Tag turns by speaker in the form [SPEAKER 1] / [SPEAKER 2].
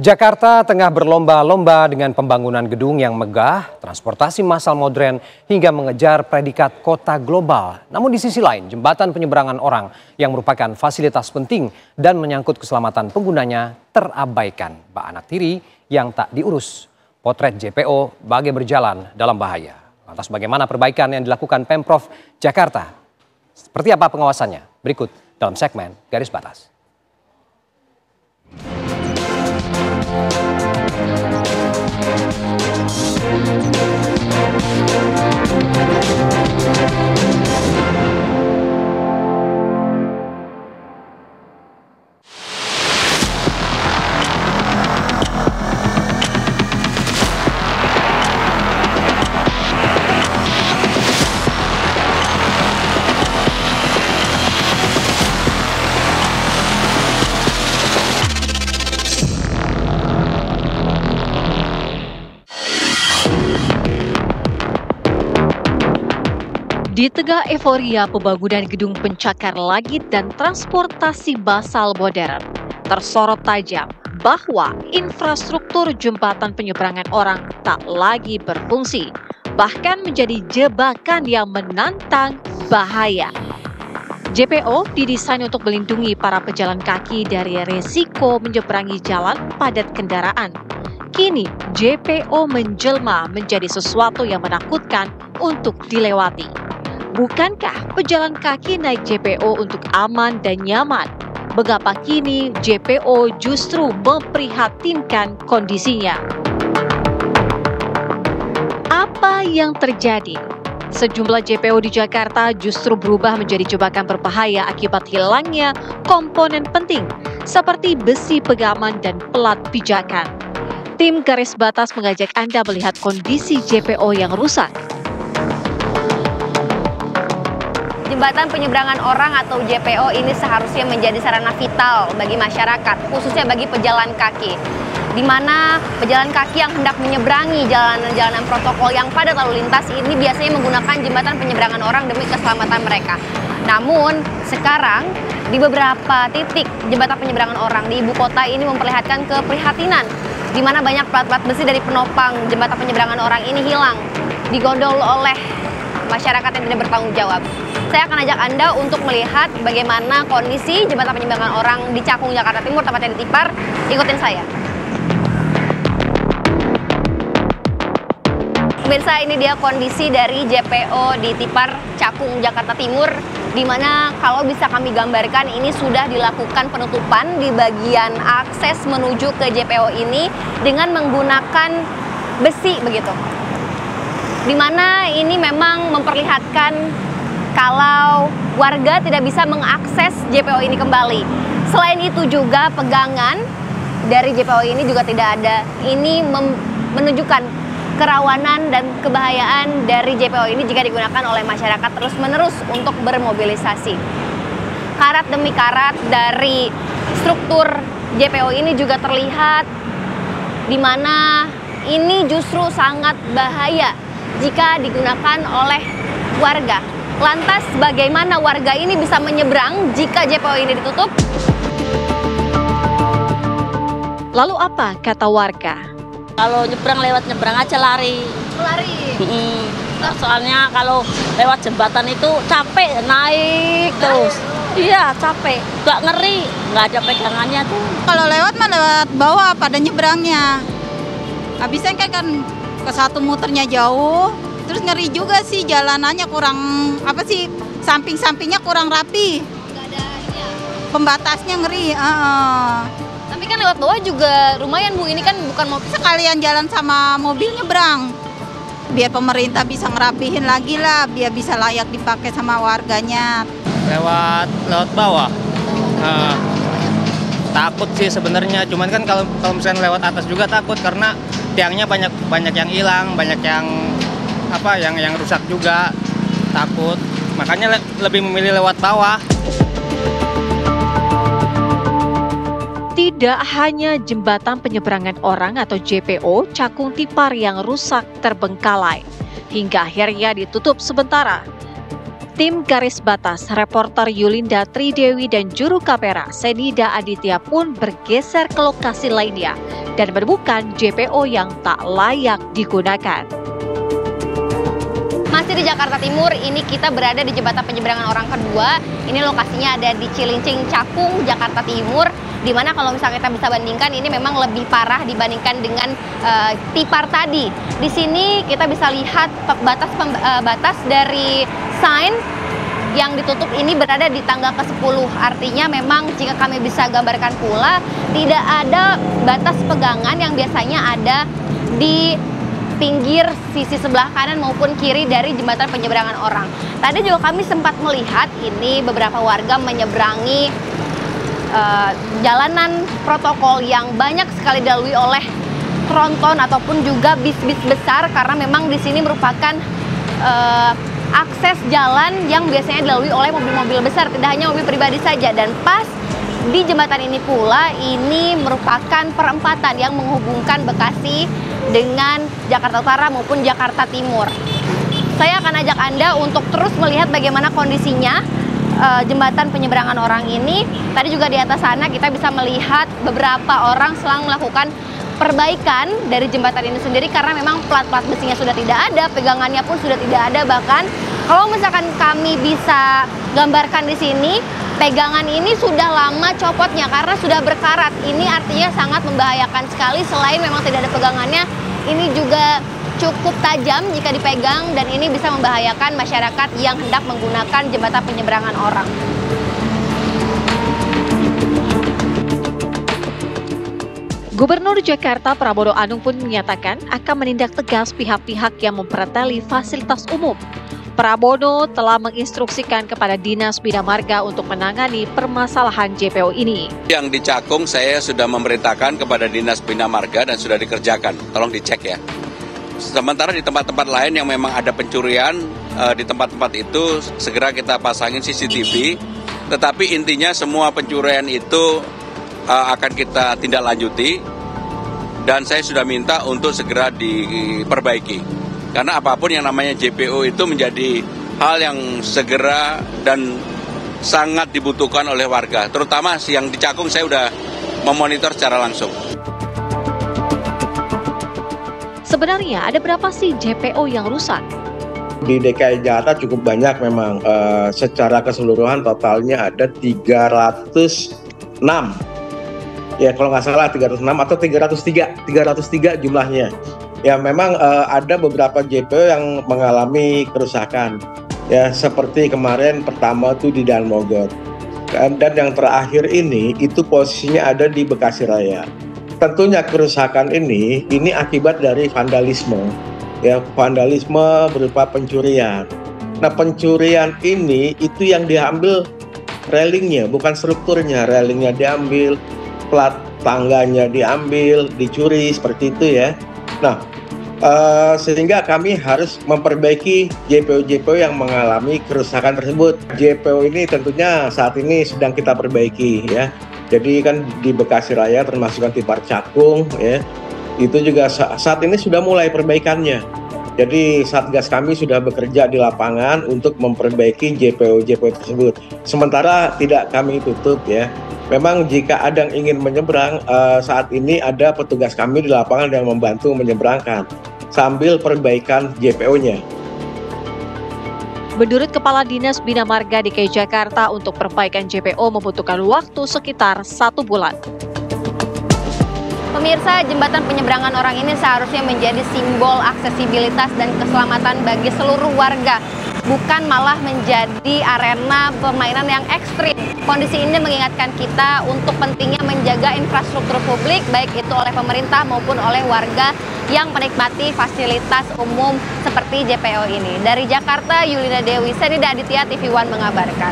[SPEAKER 1] Jakarta tengah berlomba-lomba dengan pembangunan gedung yang megah, transportasi massal modern, hingga mengejar predikat kota global. Namun di sisi lain, jembatan penyeberangan orang yang merupakan fasilitas penting dan menyangkut keselamatan penggunanya terabaikan. Bak anak tiri yang tak diurus. Potret JPO bagai berjalan dalam bahaya. Lantas bagaimana perbaikan yang dilakukan Pemprov Jakarta? Seperti apa pengawasannya? Berikut dalam segmen Garis Batas.
[SPEAKER 2] Di tengah euforia pembangunan gedung pencakar langit dan transportasi massal modern, tersorot tajam bahwa infrastruktur jembatan penyeberangan orang tak lagi berfungsi, bahkan menjadi jebakan yang menantang bahaya. JPO didesain untuk melindungi para pejalan kaki dari risiko menyeberangi jalan padat kendaraan. Kini JPO menjelma menjadi sesuatu yang menakutkan untuk dilewati. Bukankah pejalan kaki naik JPO untuk aman dan nyaman? Mengapa kini JPO justru memprihatinkan kondisinya? Apa yang terjadi? Sejumlah JPO di Jakarta justru berubah menjadi jebakan berbahaya akibat hilangnya komponen penting seperti besi pegangan dan pelat pijakan. Tim Garis Batas mengajak Anda melihat kondisi JPO yang rusak.
[SPEAKER 3] Jembatan penyeberangan orang atau JPO ini seharusnya menjadi sarana vital bagi masyarakat, khususnya bagi pejalan kaki. Di mana pejalan kaki yang hendak menyeberangi jalanan-jalanan protokol yang padat lalu lintas ini biasanya menggunakan jembatan penyeberangan orang demi keselamatan mereka. Namun sekarang di beberapa titik jembatan penyeberangan orang di ibu kota ini memperlihatkan keprihatinan, di mana banyak plat-plat besi dari penopang jembatan penyeberangan orang ini hilang, digondol oleh masyarakat yang tidak bertanggung jawab. Saya akan ajak Anda untuk melihat bagaimana kondisi jembatan penyeberangan orang di Cakung, Jakarta Timur, tepatnya di Tipar. Ikutin saya. Pemirsa, ini dia kondisi dari JPO di Tipar, Cakung, Jakarta Timur, di mana kalau bisa kami gambarkan ini sudah dilakukan penutupan di bagian akses menuju ke JPO ini dengan menggunakan besi begitu. Di mana ini memang memperlihatkan kalau warga tidak bisa mengakses JPO ini kembali. Selain itu juga pegangan dari JPO ini juga tidak ada. Ini menunjukkan kerawanan dan kebahayaan dari JPO ini jika digunakan oleh masyarakat terus-menerus untuk bermobilisasi. Karat demi karat dari struktur JPO ini juga terlihat, di mana ini justru sangat bahaya jika digunakan oleh warga. Lantas bagaimana warga ini bisa menyeberang jika JPO ini ditutup?
[SPEAKER 2] Lalu apa kata warga?
[SPEAKER 4] Kalau nyebrang aja lari.
[SPEAKER 3] Lari?
[SPEAKER 4] Soalnya kalau lewat jembatan itu capek, naik terus. Iya, capek. Gak ngeri, gak ada pegangannya tuh.
[SPEAKER 5] Kalau lewat mah lewat bawah pada nyebrangnya. Habisnya kan ke satu muternya jauh. Terus ngeri juga sih, jalanannya kurang, samping-sampingnya kurang rapi.
[SPEAKER 3] Nggak ada ya.
[SPEAKER 5] Pembatasnya ngeri.
[SPEAKER 3] Tapi kan lewat bawah juga lumayan, Bu. Ini kan bukan mobil.
[SPEAKER 5] Sekalian jalan sama mobil nyebrang. Biar pemerintah bisa ngerapihin lagi lah, biar bisa layak dipakai sama warganya.
[SPEAKER 6] Lewat bawah. Takut sih sebenarnya, cuman kan kalau misalnya lewat atas juga takut karena tiangnya banyak yang hilang, banyak yang rusak juga, takut. Makanya lebih memilih lewat bawah.
[SPEAKER 2] Tidak hanya jembatan penyeberangan orang atau JPO Cakung Tipar yang rusak terbengkalai, hingga akhirnya ditutup sementara. Tim Garis Batas, reporter Yulinda Tridewi dan juru kamera Senida Aditya pun bergeser ke lokasi lainnya dan menemukan JPO yang tak layak digunakan.
[SPEAKER 3] Masih di Jakarta Timur, ini kita berada di jembatan penyeberangan orang kedua. Ini lokasinya ada di Cilincing, Cakung, Jakarta Timur. Di mana kalau misalnya kita bisa bandingkan, ini memang lebih parah dibandingkan dengan Tipar tadi. Di sini kita bisa lihat batas dari sign yang ditutup ini berada di tangga ke-10. Artinya memang jika kami bisa gambarkan pula, tidak ada batas pegangan yang biasanya ada di pinggir sisi sebelah kanan maupun kiri dari jembatan penyeberangan orang. Tadi juga kami sempat melihat ini beberapa warga menyeberangi jalanan protokol yang banyak sekali dilalui oleh tronton ataupun juga bis-bis besar, karena memang di sini merupakan akses jalan yang biasanya dilalui oleh mobil-mobil besar, tidak hanya mobil pribadi saja. Dan pas di jembatan ini pula, ini merupakan perempatan yang menghubungkan Bekasi dengan Jakarta Utara maupun Jakarta Timur. Saya akan ajak Anda untuk terus melihat bagaimana kondisinya jembatan penyeberangan orang ini. Tadi juga di atas sana kita bisa melihat beberapa orang sedang melakukan perbaikan dari jembatan ini sendiri, karena memang plat-plat besinya sudah tidak ada, pegangannya pun sudah tidak ada. Bahkan kalau misalkan kami bisa gambarkan di sini, pegangan ini sudah lama copotnya karena sudah berkarat. Ini artinya sangat membahayakan sekali. Selain memang tidak ada pegangannya, ini juga cukup tajam jika dipegang, dan ini bisa membahayakan masyarakat yang hendak menggunakan jembatan penyeberangan orang.
[SPEAKER 2] Gubernur Jakarta Prabowo Anung pun menyatakan akan menindak tegas pihak-pihak yang mempreteli fasilitas umum. Prabowo telah menginstruksikan kepada Dinas Bina Marga untuk menangani permasalahan JPO ini.
[SPEAKER 7] Yang di Cakung saya sudah memerintahkan kepada Dinas Bina Marga dan sudah dikerjakan. Tolong dicek ya. Sementara di tempat-tempat lain yang memang ada pencurian, di tempat-tempat itu segera kita pasangin CCTV. Tetapi intinya semua pencurian itu akan kita tindak lanjuti, dan saya sudah minta untuk segera diperbaiki. Karena apapun yang namanya JPO itu menjadi hal yang segera dan sangat dibutuhkan oleh warga. Terutama yang di Cakung saya sudah memonitor secara langsung.
[SPEAKER 2] Sebenarnya ada berapa sih JPO yang rusak?
[SPEAKER 8] Di DKI Jakarta cukup banyak memang, secara keseluruhan totalnya ada 306. Ya kalau nggak salah 306 atau 303 jumlahnya. Ya memang ada beberapa JPO yang mengalami kerusakan. Ya seperti kemarin pertama tuh di Danmogot. Dan yang terakhir ini itu posisinya ada di Bekasi Raya. Tentunya kerusakan ini akibat dari vandalisme. Ya, vandalisme berupa pencurian. Nah, pencurian ini itu yang diambil railingnya, bukan strukturnya. Railingnya diambil, plat tangganya diambil, dicuri, seperti itu ya. Nah, sehingga kami harus memperbaiki JPO-JPO yang mengalami kerusakan tersebut. JPO ini tentunya saat ini sedang kita perbaiki ya. Jadi kan di Bekasi Raya termasuk Tipar Cakung ya, itu juga saat ini sudah mulai perbaikannya. Jadi Satgas kami sudah bekerja di lapangan untuk memperbaiki JPO-JPO tersebut. Sementara tidak kami tutup ya. Memang jika ada yang ingin menyeberang, saat ini ada petugas kami di lapangan yang membantu menyeberangkan sambil perbaikan JPO-nya.
[SPEAKER 2] Menurut Kepala Dinas Bina Marga DKI Jakarta, untuk perbaikan JPO membutuhkan waktu sekitar 1 bulan.
[SPEAKER 3] Pemirsa, jembatan penyeberangan orang ini seharusnya menjadi simbol aksesibilitas dan keselamatan bagi seluruh warga, bukan malah menjadi arena permainan yang ekstrim. Kondisi ini mengingatkan kita untuk pentingnya menjaga infrastruktur publik, baik itu oleh pemerintah maupun oleh warga yang menikmati fasilitas umum seperti JPO ini. Dari Jakarta, Yulinda Dewi, Senida Aditya, TV One mengabarkan.